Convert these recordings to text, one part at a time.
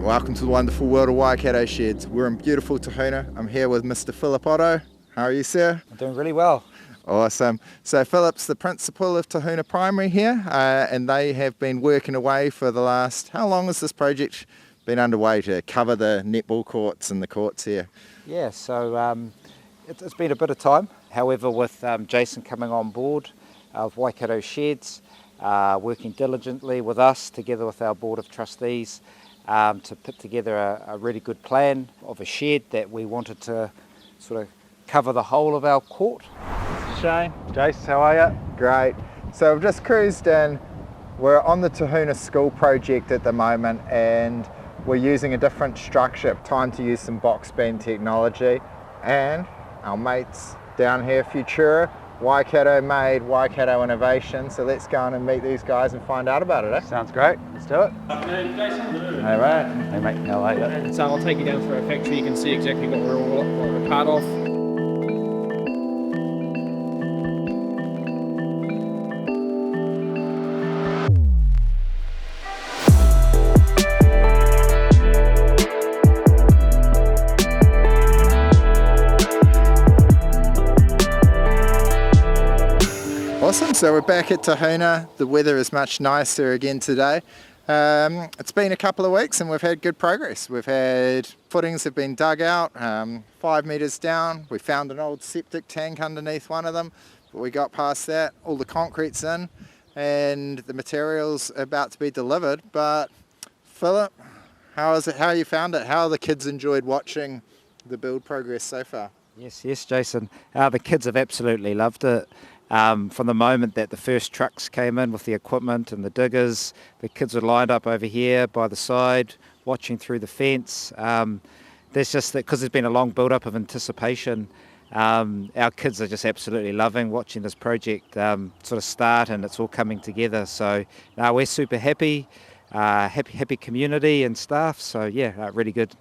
Welcome to the wonderful world of Waikato Sheds. We're in beautiful Tahuna. I'm here with Mr. Philip Otto. How are you, sir? I'm doing really well. Awesome. So Philip's the principal of Tahuna Primary here, and they have been working away for the last, how long has this project been underway to cover the netball courts and the courts here? Yeah, so it's been a bit of time. However, with Jason coming on board of Waikato Sheds, working diligently with us together with our board of trustees to put together a really good plan of a shed that we wanted to sort of cover the whole of our court. Shane, Jace, how are you? Great. So we've just cruised in. We're on the Tahuna School project at the moment, and we're using a different structure. Time to use some box beam technology, and our mates down here, Futura, Waikato made Waikato innovation. So let's go on and meet these guys and find out about it. Eh? Sounds great. Let's do it. Hey mate. Hey mate, how are you? So I'll take you down through our factory. You can see exactly what we're part of. Awesome, so we're back at Tahuna. The weather is much nicer again today. It's been a couple of weeks and we've had good progress. We've had footings have been dug out 5 metres down. We found an old septic tank underneath one of them, but we got past that. All the concrete's in and the material's about to be delivered. But Philip, how is it? How you found it? How have the kids enjoyed watching the build progress so far? Yes, Jason. The kids have absolutely loved it. From the moment that the first trucks came in with the equipment and the diggers, the kids were lined up over here by the side, watching through the fence. There's just that, because there's been a long build-up of anticipation, our kids are just absolutely loving watching this project sort of start, and it's all coming together. So we're super happy, happy community and staff. So yeah, really good.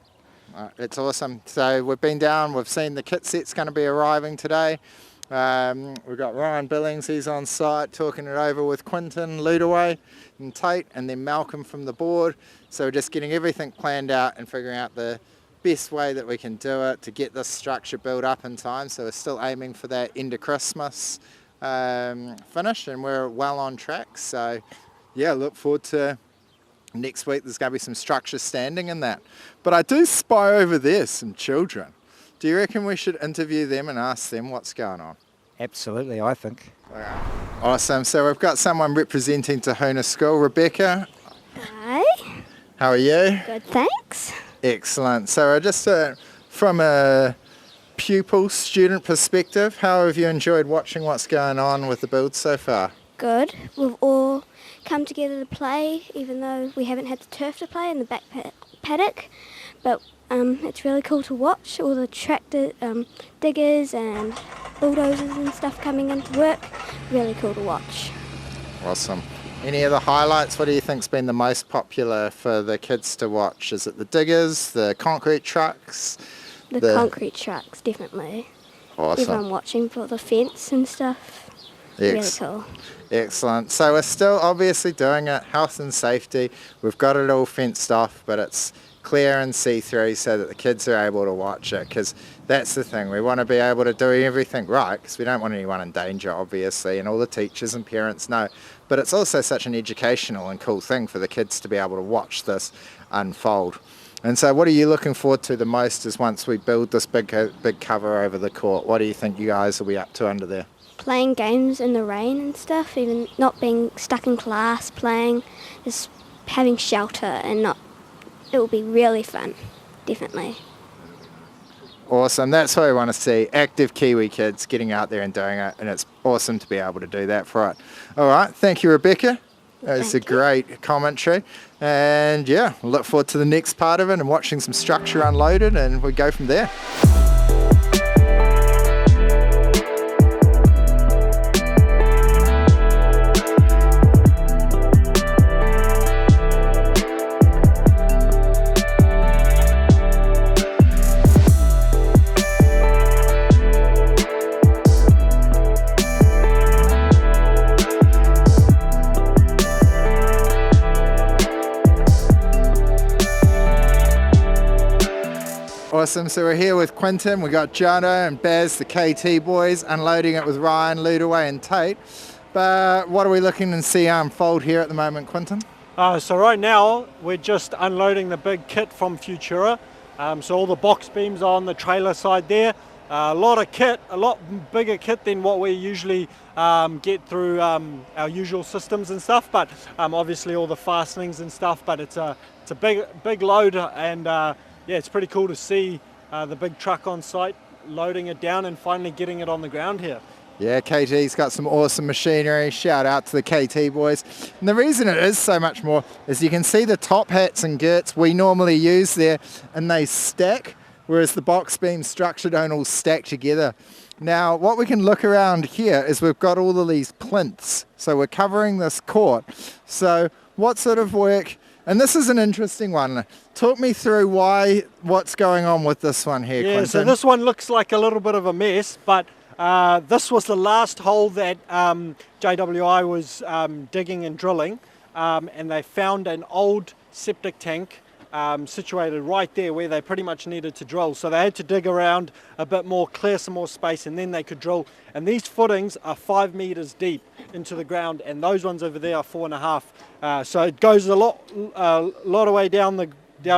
It's awesome. So we've been down, we've seen the kit set's going to be arriving today. We've got Ryan Billings, he's on site talking it over with Quinton, Ludaway and Tate, and then Malcolm from the board. So we're just getting everything planned out and figuring out the best way that we can do it to get this structure built up in time. So we're still aiming for that end of Christmas finish, and we're well on track. So yeah, look forward to next week. There's going to be some structure standing in that. But I do spy over there some children. Do you reckon we should interview them and ask them what's going on? Absolutely, I think. Okay. Awesome. So we've got someone representing Tahuna School. Rebecca. Hi. How are you? Good, thanks. Excellent. So just from a pupil, student perspective, how have you enjoyed watching what's going on with the build so far? Good. We've all come together to play, even though we haven't had the turf to play in the back paddock. But it's really cool to watch all the tractor diggers and bulldozers and stuff coming into work. Really cool to watch. Awesome. Any other highlights? What do you think's been the most popular for the kids to watch? Is it the diggers, the concrete trucks? The concrete trucks, definitely. Awesome. Everyone watching for the fence and stuff. Really cool. Excellent. So we're still obviously doing it, health and safety. We've got it all fenced off, but it's clear and see-through so that the kids are able to watch it, because that's the thing. We want to be able to do everything right, because we don't want anyone in danger, obviously, and all the teachers and parents know. But it's also such an educational and cool thing for the kids to be able to watch this unfold. And so what are you looking forward to the most is once we build this big cover over the court? What do you think you guys will be up to under there? Playing games in the rain and stuff, even not being stuck in class, playing, just having shelter and not. It will be really fun, definitely. Awesome. That's what we want to see. Active Kiwi kids getting out there and doing it, and it's awesome to be able to do that for it. All right. Thank you, Rebecca. That was a great commentary. And yeah, look forward to the next part of it and watching some structure unloaded, and we go from there. Awesome. So we're here with Quinton. We got Jono and Baz, the KT boys, unloading it with Ryan, Ludaway and Tate. But what are we looking to see unfold here at the moment, Quinton? So right now we're just unloading the big kit from Futura. So all the box beams are on the trailer side there. A lot of kit, a lot bigger kit than what we usually get through our usual systems and stuff. But obviously all the fastenings and stuff. But it's a big load, and yeah, it's pretty cool to see the big truck on site loading it down and finally getting it on the ground here. Yeah, KT's got some awesome machinery. Shout out to the KT boys. And the reason it is so much more is you can see the top hats and girts we normally use there, and they stack, whereas the box beam structure don't all stack together. Now, what we can look around here is we've got all of these plinths. So we're covering this court. So what sort of work, and this is an interesting one. Talk me through what's going on with this one here, Quinton. So this one looks like a little bit of a mess, but this was the last hole that JWI was digging and drilling, and they found an old septic tank situated right there where they pretty much needed to drill. So they had to dig around a bit more, clear some more space, and then they could drill. And these footings are 5 meters deep into the ground, and those ones over there are 4.5. So it goes a lot of way down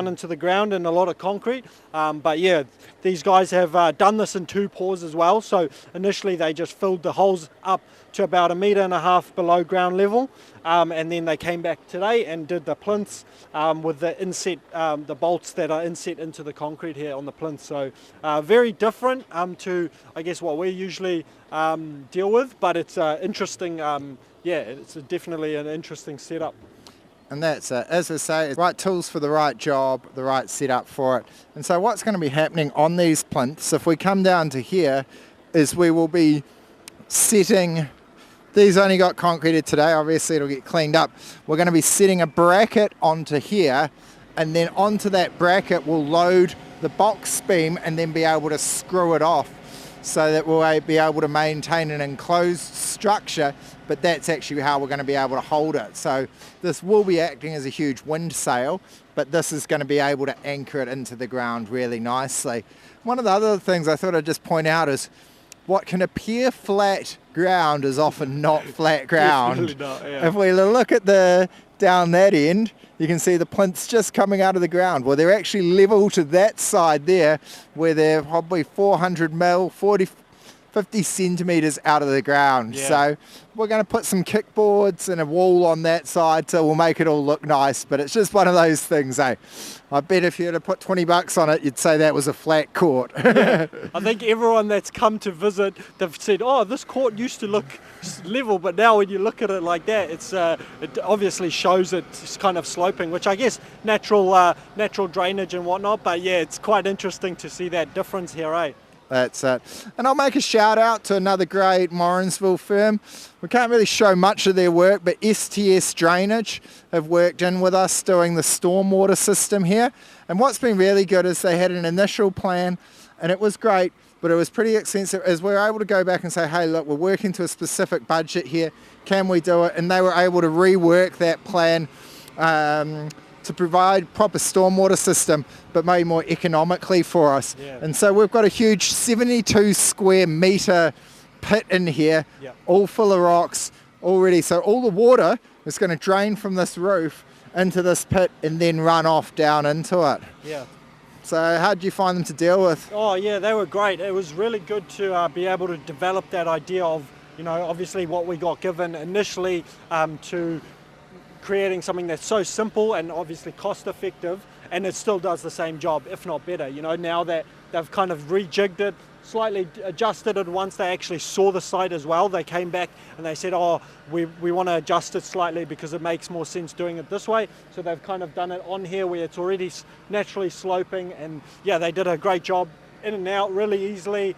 into the ground and a lot of concrete. But yeah, these guys have done this in 2 pours as well. So initially they just filled the holes up to about 1.5 meters below ground level, and then they came back today and did the plinths with the inset, the bolts that are inset into the concrete here on the plinth. So very different to, I guess, what we usually deal with, but it's interesting. Yeah, it's definitely an interesting setup. And that's it. As I say, right tools for the right job, the right setup for it. And so what's going to be happening on these plinths, if we come down to here, is we will be setting, these only got concreted today, obviously it'll get cleaned up. We're going to be setting a bracket onto here, and then onto that bracket we'll load the box beam and then be able to screw it off, so that we'll be able to maintain an enclosed structure, but that's actually how we're going to be able to hold it. So this will be acting as a huge wind sail, but this is going to be able to anchor it into the ground really nicely. One of the other things I thought I'd just point out is what can appear flat ground is often not flat ground. Not, yeah. If we look at down that end, you can see the plinths just coming out of the ground. Well, they're actually level to that side there, where they're probably 400 mil, 50 centimetres out of the ground. Yeah. So we're going to put some kickboards and a wall on that side, so we'll make it all look nice. But it's just one of those things, eh? I bet if you had to put $20 on it, you'd say that was a flat court. Yeah. I think everyone that's come to visit, they've said, oh, this court used to look level, but now when you look at it like that, it obviously shows it's kind of sloping, which I guess natural drainage and whatnot. But yeah, it's quite interesting to see that difference here, eh? That's it. And I'll make a shout out to another great Morrinsville firm. We can't really show much of their work, but STS Drainage have worked in with us doing the stormwater system here. And what's been really good is they had an initial plan, and it was great, but it was pretty expensive, as we were able to go back and say, hey, look, we're working to a specific budget here. Can we do it? And they were able to rework that plan to provide proper stormwater system, but made more economically for us. Yeah. And so we've got a huge 72 square metre pit in here, yeah, all full of rocks already. So all the water is going to drain from this roof into this pit and then run off down into it. Yeah. So how did you find them to deal with? Oh yeah, they were great. It was really good to be able to develop that idea of, obviously what we got given initially, to creating something that's so simple and obviously cost effective, and it still does the same job, if not better. Now that they've kind of rejigged it, slightly adjusted it once they actually saw the site as well, they came back and they said, oh, we want to adjust it slightly because it makes more sense doing it this way. So they've kind of done it on here where it's already naturally sloping, and yeah, they did a great job in and out really easily.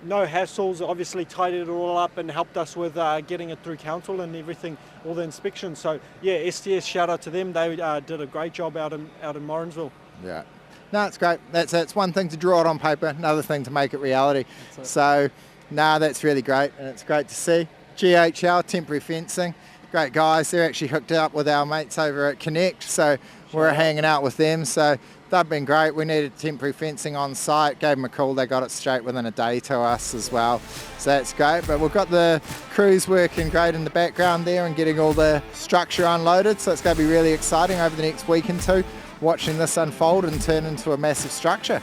No hassles, obviously tidied it all up and helped us with getting it through council and everything, all the inspections. So yeah, STS, shout out to them. They did a great job out in Morrinsville. Yeah. No, it's great. That's it. It's one thing to draw it on paper, another thing to make it reality. So, that's really great, and it's great to see. GHL, temporary fencing, great guys. They're actually hooked up with our mates over at Connect, so we're hanging out with them. So they've been great. We needed temporary fencing on site, gave them a call, they got it straight within a day to us as well. So that's great, but we've got the crews working great in the background there and getting all the structure unloaded, so it's going to be really exciting over the next week and two, watching this unfold and turn into a massive structure.